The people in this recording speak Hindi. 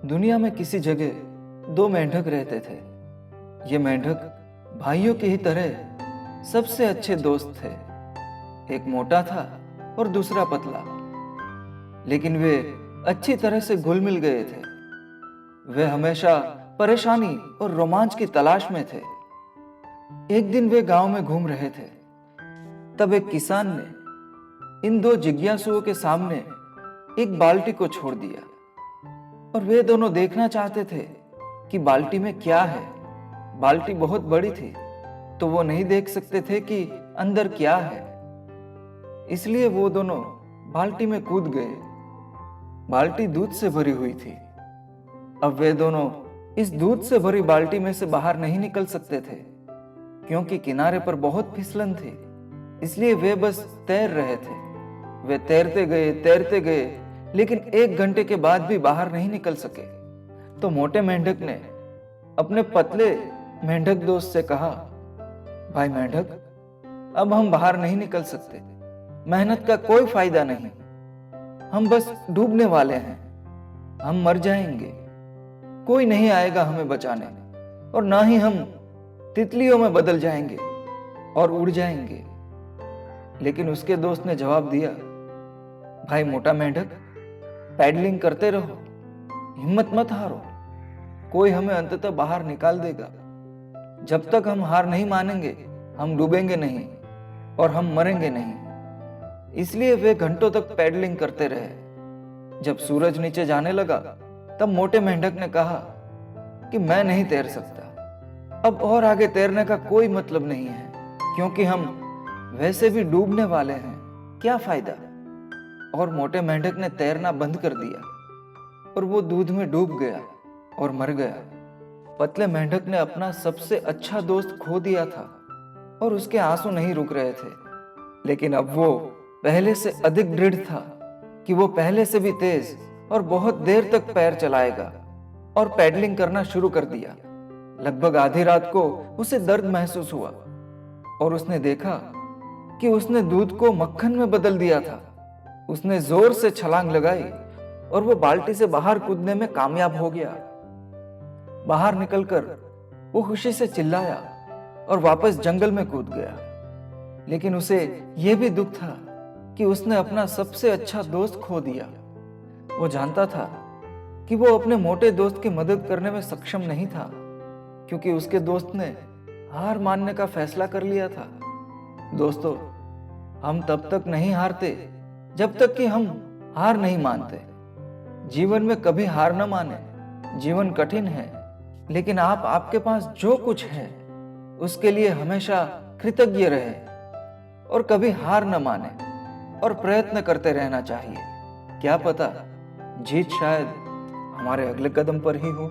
दुनिया में किसी जगह दो मेंढक रहते थे। ये मेंढक भाइयों की ही तरह सबसे अच्छे दोस्त थे। एक मोटा था और दूसरा पतला, लेकिन वे अच्छी तरह से घुल मिल गए थे। वे हमेशा परेशानी और रोमांच की तलाश में थे। एक दिन वे गांव में घूम रहे थे, तब एक किसान ने इन दो जिज्ञासुओं के सामने एक बाल्टी को छोड़ दिया और वे दोनों देखना चाहते थे कि बाल्टी में क्या है। बाल्टी बहुत बड़ी थी, तो वो नहीं देख सकते थे कि अंदर क्या है। इसलिए वो दोनों बाल्टी में कूद गए। बाल्टी दूध से भरी हुई थी। अब वे दोनों इस दूध से भरी बाल्टी में से बाहर नहीं निकल सकते थे, क्योंकि किनारे पर बहुत फिसलन थी। इसलिए वे बस तैर रहे थे। वे तैरते गए, लेकिन 1 घंटे के बाद भी बाहर नहीं निकल सके। तो मोटे मेंढक ने अपने पतले मेंढक दोस्त से कहा, भाई मेंढक, अब हम बाहर नहीं निकल सकते। मेहनत का कोई फायदा नहीं। हम बस डूबने वाले हैं। हम मर जाएंगे। कोई नहीं आएगा हमें बचाने, और ना ही हम तितलियों में बदल जाएंगे और उड़ जाएंगे। लेकिन उसके दोस्त ने जवाब दिया, भाई मोटा मेंढक, पैडलिंग करते रहो, हिम्मत मत हारो। कोई हमें अंततः बाहर निकाल देगा। जब तक हम हार नहीं मानेंगे, हम डूबेंगे नहीं और हम मरेंगे नहीं। इसलिए वे घंटों तक पैडलिंग करते रहे। जब सूरज नीचे जाने लगा, तब मोटे मेंढक ने कहा कि मैं नहीं तैर सकता। अब और आगे तैरने का कोई मतलब नहीं है, क्योंकि हम वैसे भी डूबने वाले हैं। क्या फायदा। और मोटे मेंढक ने तैरना बंद कर दिया और वो दूध में डूब गया और मर गया। पतले मेंढक ने अपना सबसे अच्छा दोस्त खो दिया था और उसके आंसू नहीं रुक रहे थे। लेकिन अब वो पहले से अधिक दृढ़ था कि वो पहले से भी तेज और बहुत देर तक पैर चलाएगा, और पैडलिंग करना शुरू कर दिया। लगभग आधी रात को उसे दर्द महसूस हुआ और उसने देखा कि उसने दूध को मक्खन में बदल दिया था। उसने जोर से छलांग लगाई और वो बाल्टी से बाहर कूदने में कामयाब हो गया। बाहर निकलकर वो खुशी से चिल्लाया और वापस जंगल में कूद गया। लेकिन उसे यह भी दुख था कि उसने अपना सबसे अच्छा दोस्त खो दिया। वो जानता था कि वो अपने मोटे दोस्त की मदद करने में सक्षम नहीं था, क्योंकि उसके दोस्त ने हार मानने का फैसला कर लिया था। दोस्तों, हम तब तक नहीं हारते जब तक कि हम हार नहीं मानते। जीवन में कभी हार न माने। जीवन कठिन है, लेकिन आप आपके पास जो कुछ है उसके लिए हमेशा कृतज्ञ रहे और कभी हार न माने और प्रयत्न करते रहना चाहिए। क्या पता जीत शायद हमारे अगले कदम पर ही हो।